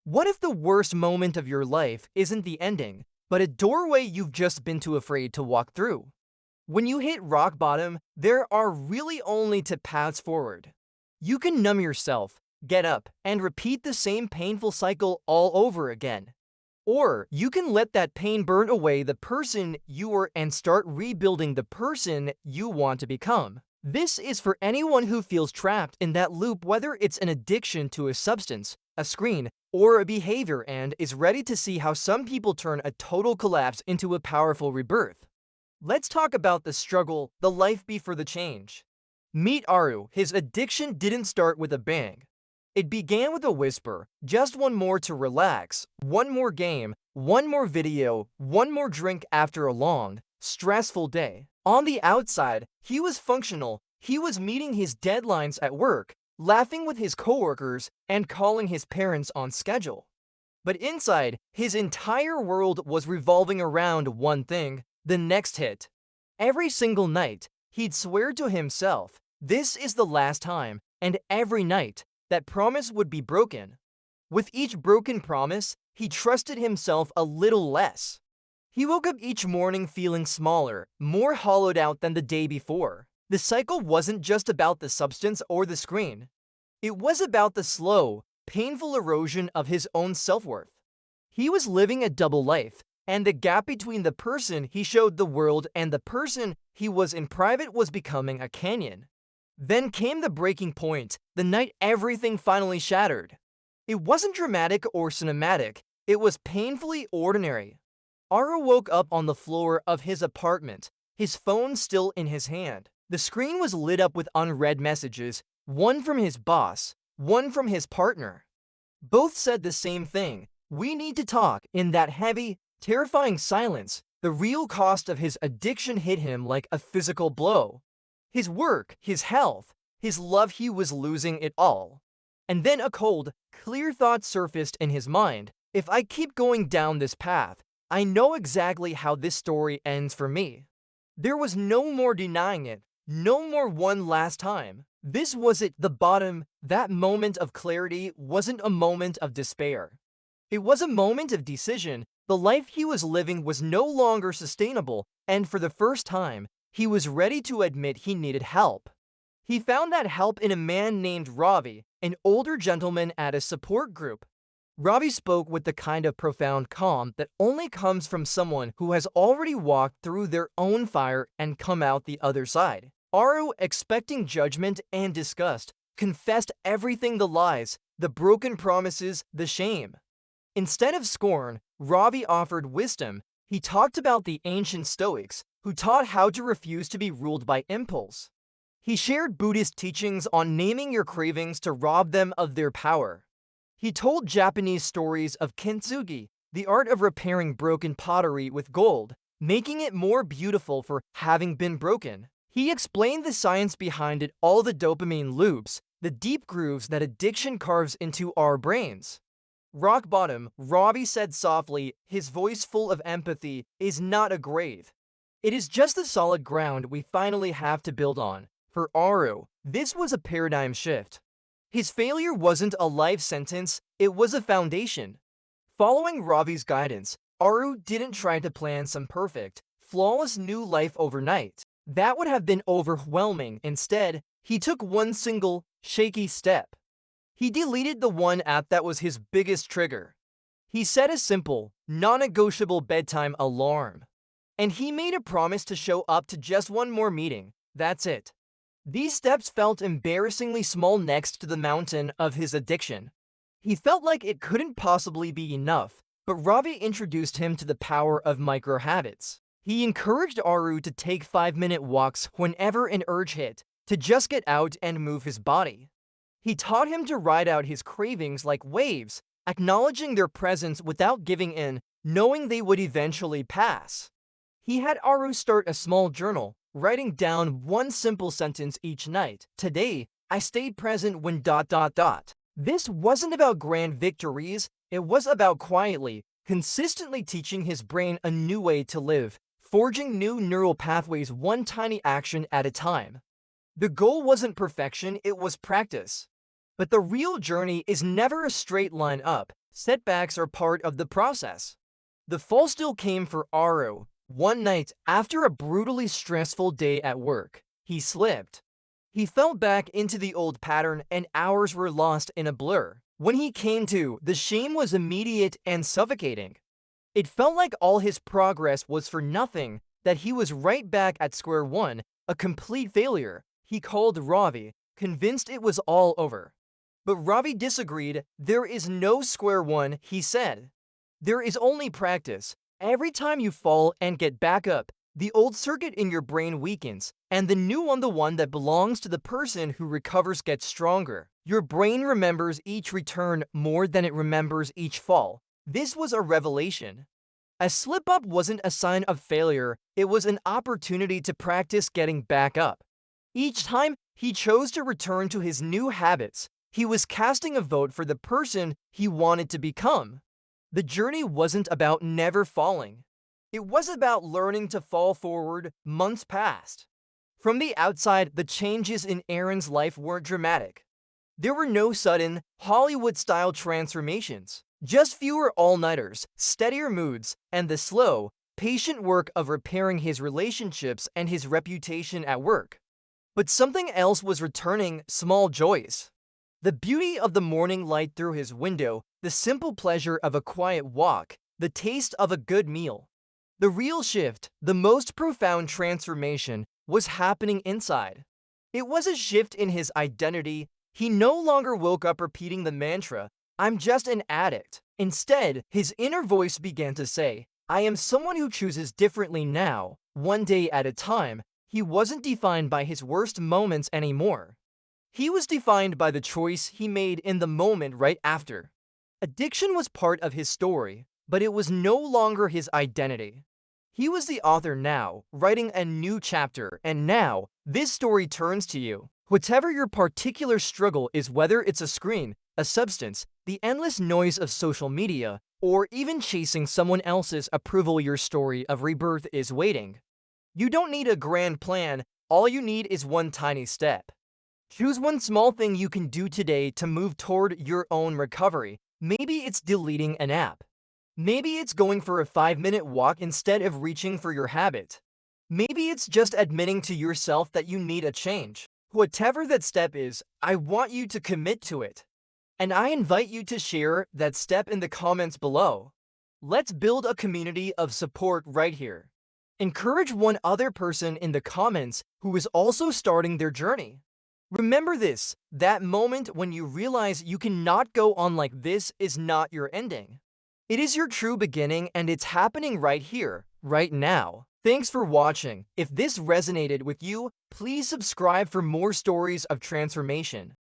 What if the worst moment of your life isn't the ending, but a doorway you've just been too afraid to walk through? When you hit rock bottom, there are really only two paths forward. You can numb yourself, get up, and repeat the same painful cycle all over again. Or you can let that pain burn away the person you were and start rebuilding the person you want to become. This is for anyone who feels trapped in that loop, whether it's an addiction to a substance, a screen, or a behavior, and is ready to see how some people turn a total collapse into a powerful rebirth. Let's talk about the struggle, the life before the change. Meet Aru. His addiction didn't start with a bang. It began with a whisper, just one more to relax, one more game, one more video, one more drink after a long, stressful day. On the outside, he was functional. He was meeting his deadlines at work, laughing with his coworkers, and calling his parents on schedule. But inside, his entire world was revolving around one thing: the next hit. Every single night, he'd swear to himself, this is the last time, and every night, that promise would be broken. With each broken promise, he trusted himself a little less. He woke up each morning feeling smaller, more hollowed out than the day before. The cycle wasn't just about the substance or the screen. It was about the slow, painful erosion of his own self-worth. He was living a double life, and the gap between the person he showed the world and the person he was in private was becoming a canyon. Then came the breaking point, the night everything finally shattered. It wasn't dramatic or cinematic, it was painfully ordinary. Aru woke up on the floor of his apartment, his phone still in his hand. The screen was lit up with unread messages, one from his boss, one from his partner. Both said the same thing: we need to talk. In that heavy, terrifying silence, the real cost of his addiction hit him like a physical blow. His work, his health, his love, he was losing it all. And then a cold, clear thought surfaced in his mind: if I keep going down this path, I know exactly how this story ends for me. There was no more denying it, no more one last time. This was it, the bottom. That moment of clarity wasn't a moment of despair. It was a moment of decision. The life he was living was no longer sustainable, and for the first time, he was ready to admit he needed help. He found that help in a man named Ravi, an older gentleman at a support group. Ravi spoke with the kind of profound calm that only comes from someone who has already walked through their own fire and come out the other side. Aru, expecting judgment and disgust, confessed everything: the lies, the broken promises, the shame. Instead of scorn, Ravi offered wisdom. He talked about the ancient Stoics, who taught how to refuse to be ruled by impulse. He shared Buddhist teachings on naming your cravings to rob them of their power. He told Japanese stories of kintsugi, the art of repairing broken pottery with gold, making it more beautiful for having been broken. He explained the science behind it all: the dopamine loops, the deep grooves that addiction carves into our brains. Rock bottom, Ravi said softly, his voice full of empathy, is not a grave. It is just the solid ground we finally have to build on. For Aru, this was a paradigm shift. His failure wasn't a life sentence, it was a foundation. Following Ravi's guidance, Aru didn't try to plan some perfect, flawless new life overnight. That would have been overwhelming. Instead, he took one single, shaky step. He deleted the one app that was his biggest trigger. He set a simple, non-negotiable bedtime alarm. And he made a promise to show up to just one more meeting. That's it. These steps felt embarrassingly small next to the mountain of his addiction. He felt like it couldn't possibly be enough, but Ravi introduced him to the power of micro-habits. He encouraged Aru to take 5-minute walks whenever an urge hit, to just get out and move his body. He taught him to ride out his cravings like waves, acknowledging their presence without giving in, knowing they would eventually pass. He had Aru start a small journal, writing down one simple sentence each night: today, I stayed present when ... This wasn't about grand victories, it was about quietly, consistently teaching his brain a new way to live, forging new neural pathways one tiny action at a time. The goal wasn't perfection, it was practice. But the real journey is never a straight line up. Setbacks are part of the process. The fall still came for Aru. One night, after a brutally stressful day at work, he slipped. He fell back into the old pattern and hours were lost in a blur. When he came to, the shame was immediate and suffocating. It felt like all his progress was for nothing, that he was right back at square one, a complete failure. He called Ravi, convinced it was all over. But Ravi disagreed. There is no square one, he said. There is only practice. Every time you fall and get back up, the old circuit in your brain weakens, and the new one, the one that belongs to the person who recovers, gets stronger. Your brain remembers each return more than it remembers each fall. This was a revelation. A slip-up wasn't a sign of failure, it was an opportunity to practice getting back up. Each time he chose to return to his new habits, he was casting a vote for the person he wanted to become. The journey wasn't about never falling. It was about learning to fall forward. Months passed. From the outside, the changes in Arun's life weren't dramatic. There were no sudden, Hollywood-style transformations, just fewer all-nighters, steadier moods, and the slow, patient work of repairing his relationships and his reputation at work. But something else was returning: small joys. The beauty of the morning light through his window, the simple pleasure of a quiet walk, the taste of a good meal. The real shift, the most profound transformation, was happening inside. It was a shift in his identity. He no longer woke up repeating the mantra, "I'm just an addict." Instead, his inner voice began to say, "I am someone who chooses differently now, one day at a time." He wasn't defined by his worst moments anymore. He was defined by the choice he made in the moment right after. Addiction was part of his story, but it was no longer his identity. He was the author now, writing a new chapter, and now, this story turns to you. Whatever your particular struggle is, whether it's a screen, a substance, the endless noise of social media, or even chasing someone else's approval, your story of rebirth is waiting. You don't need a grand plan, all you need is one tiny step. Choose one small thing you can do today to move toward your own recovery. Maybe it's deleting an app. Maybe it's going for a 5-minute walk instead of reaching for your habit. Maybe it's just admitting to yourself that you need a change. Whatever that step is, I want you to commit to it. And I invite you to share that step in the comments below. Let's build a community of support right here. Encourage one other person in the comments who is also starting their journey. Remember this: that moment when you realize you cannot go on like this is not your ending. It is your true beginning, and it's happening right here, right now. Thanks for watching. If this resonated with you, please subscribe for more stories of transformation.